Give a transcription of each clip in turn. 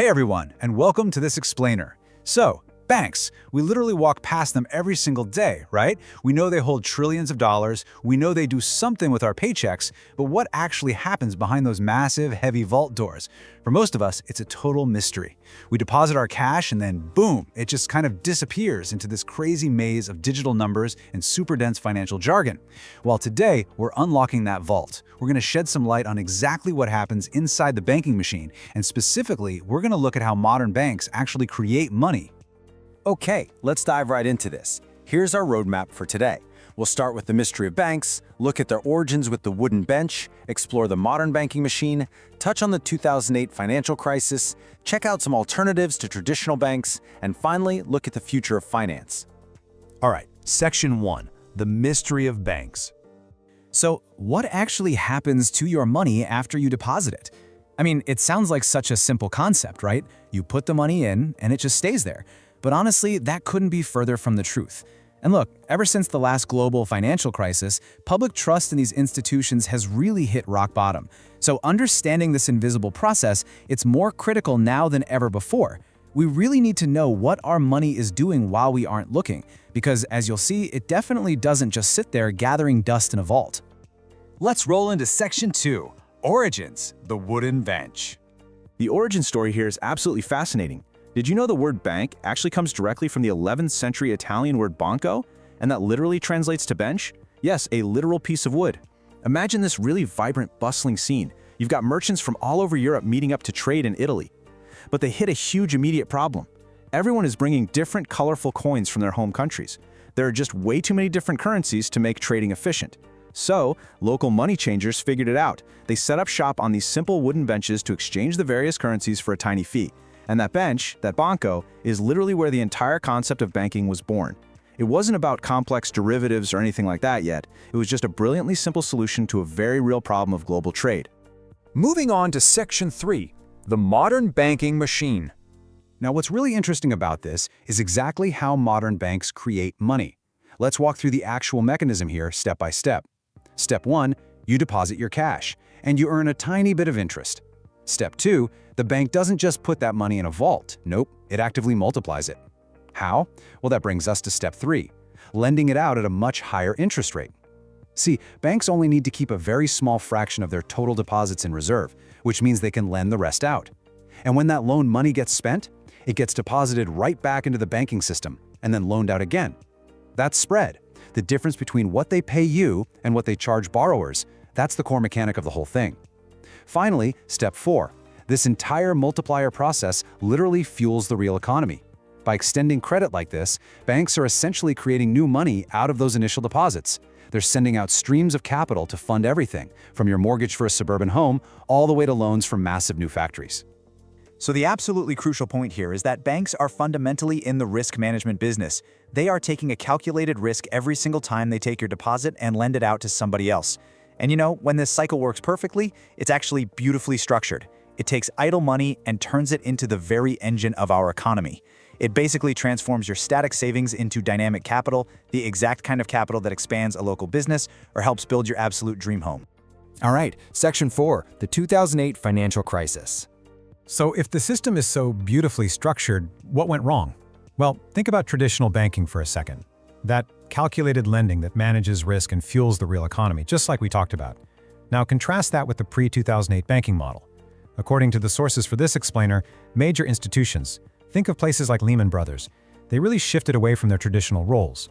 Hey everyone, and welcome to this explainer. So, banks, we literally walk past them every single day, right? We know they hold trillions of dollars, we know they do something with our paychecks, but what actually happens behind those massive, heavy vault doors? For most of us, it's a total mystery. We deposit our cash and then boom, it just kind of disappears into this crazy maze of digital numbers and super dense financial jargon. Well, today, we're unlocking that vault. We're going to shed some light on exactly what happens inside the banking machine, and specifically, we're going to look at how modern banks actually create money. Okay, let's dive right into this. Here's our roadmap for today. We'll start with the mystery of banks, look at their origins with the wooden bench, explore the modern banking machine, touch on the 2008 financial crisis, check out some alternatives to traditional banks, and finally, look at the future of finance. All right, Section 1, the mystery of banks. So, what actually happens to your money after you deposit it? I mean, it sounds like such a simple concept, right? You put the money in, and it just stays there. But honestly, that couldn't be further from the truth. And look, ever since the last global financial crisis, public trust in these institutions has really hit rock bottom. So understanding this invisible process, it's more critical now than ever before. We really need to know what our money is doing while we aren't looking, because as you'll see, it definitely doesn't just sit there gathering dust in a vault. Let's roll into Section 2, Origins, the wooden bench. The origin story here is absolutely fascinating. Did you know the word bank actually comes directly from the 11th century Italian word banco, and that literally translates to bench? Yes, a literal piece of wood. Imagine this really vibrant, bustling scene. You've got merchants from all over Europe meeting up to trade in Italy. But they hit a huge immediate problem. Everyone is bringing different colorful coins from their home countries. There are just way too many different currencies to make trading efficient. So, local money changers figured it out. They set up shop on these simple wooden benches to exchange the various currencies for a tiny fee. And that bench, that banco, is literally where the entire concept of banking was born. It wasn't about complex derivatives or anything like that yet. It was just a brilliantly simple solution to a very real problem of global trade. Moving on to Section 3, the modern banking machine. Now, what's really interesting about this is exactly how modern banks create money. Let's walk through the actual mechanism here step by step. Step 1, you deposit your cash, and you earn a tiny bit of interest. Step 2, the bank doesn't just put that money in a vault. Nope, it actively multiplies it. How? Well, that brings us to Step 3, lending it out at a much higher interest rate. See, banks only need to keep a very small fraction of their total deposits in reserve, which means they can lend the rest out. And when that loan money gets spent, it gets deposited right back into the banking system and then loaned out again. That's spread, the difference between what they pay you and what they charge borrowers. That's the core mechanic of the whole thing. Finally, Step 4. This entire multiplier process literally fuels the real economy. By extending credit like this, banks are essentially creating new money out of those initial deposits. They're sending out streams of capital to fund everything, from your mortgage for a suburban home all the way to loans for massive new factories. So the absolutely crucial point here is that banks are fundamentally in the risk management business. They are taking a calculated risk every single time they take your deposit and lend it out to somebody else. And you know, when this cycle works perfectly, it's actually beautifully structured. It takes idle money and turns it into the very engine of our economy. It basically transforms your static savings into dynamic capital, the exact kind of capital that expands a local business or helps build your absolute dream home. All right, Section 4, the 2008 financial crisis. So if the system is so beautifully structured, what went wrong? Well, think about traditional banking for a second. That calculated lending that manages risk and fuels the real economy, just like we talked about. Now contrast that with the pre-2008 banking model. According to the sources for this explainer, major institutions, think of places like Lehman Brothers, they really shifted away from their traditional roles.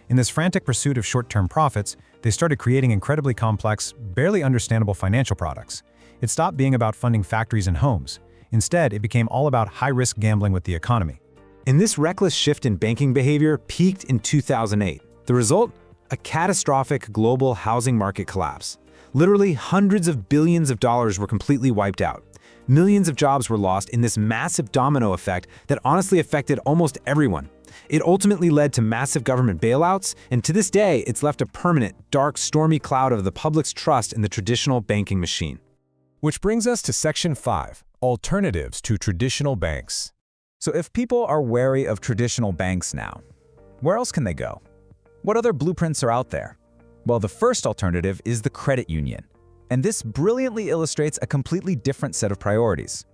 In this frantic pursuit of short-term profits, they started creating incredibly complex, barely understandable financial products. It stopped being about funding factories and homes. Instead, it became all about high-risk gambling with the economy. And this reckless shift in banking behavior peaked in 2008. The result? A catastrophic global housing market collapse. Literally hundreds of billions of dollars were completely wiped out. Millions of jobs were lost in this massive domino effect that honestly affected almost everyone. It ultimately led to massive government bailouts, and to this day, it's left a permanent, dark, stormy cloud of the public's trust in the traditional banking machine. Which brings us to Section 5, alternatives to traditional banks. So if people are wary of traditional banks now, where else can they go? What other blueprints are out there? Well, the first alternative is the credit union. And this brilliantly illustrates a completely different set of priorities.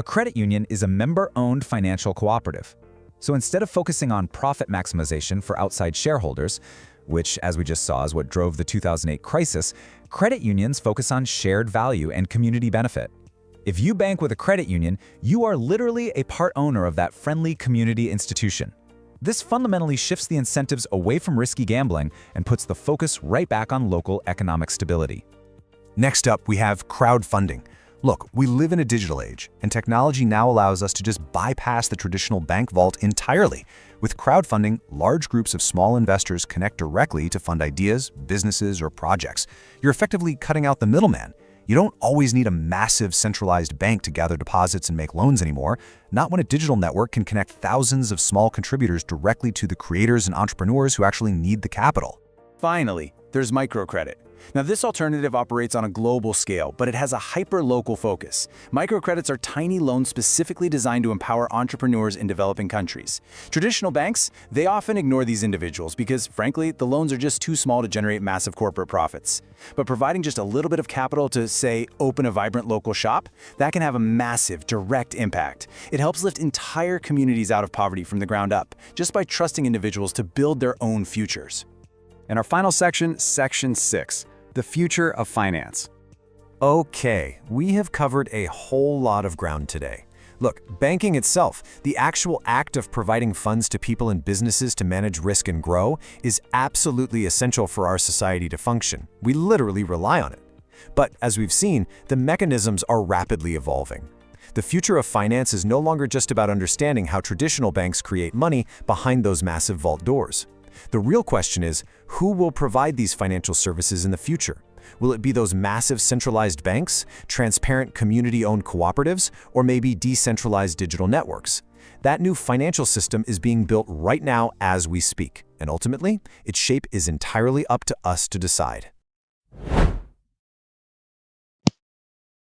A credit union is a member-owned financial cooperative. So instead of focusing on profit maximization for outside shareholders, which, as we just saw, is what drove the 2008 crisis, credit unions focus on shared value and community benefit. If you bank with a credit union, you are literally a part owner of that friendly community institution. This fundamentally shifts the incentives away from risky gambling and puts the focus right back on local economic stability. Next up, we have crowdfunding. Look, we live in a digital age, and technology now allows us to just bypass the traditional bank vault entirely. With crowdfunding, large groups of small investors connect directly to fund ideas, businesses, or projects. You're effectively cutting out the middleman. You don't always need a massive centralized bank to gather deposits and make loans anymore, not when a digital network can connect thousands of small contributors directly to the creators and entrepreneurs who actually need the capital. Finally, there's microcredit. Now, this alternative operates on a global scale, but it has a hyper-local focus. Microcredits are tiny loans specifically designed to empower entrepreneurs in developing countries. Traditional banks, they often ignore these individuals because, frankly, the loans are just too small to generate massive corporate profits. But providing just a little bit of capital to, say, open a vibrant local shop, that can have a massive, direct impact. It helps lift entire communities out of poverty from the ground up, just by trusting individuals to build their own futures. And our final section, Section 6. The future of finance. Okay, we have covered a whole lot of ground today. Look, banking itself, the actual act of providing funds to people and businesses to manage risk and grow, is absolutely essential for our society to function. We literally rely on it. But as we've seen, the mechanisms are rapidly evolving. The future of finance is no longer just about understanding how traditional banks create money behind those massive vault doors. The real question is, who will provide these financial services in the future? Will it be those massive centralized banks, transparent community-owned cooperatives, or maybe decentralized digital networks? That new financial system is being built right now as we speak, and ultimately, its shape is entirely up to us to decide.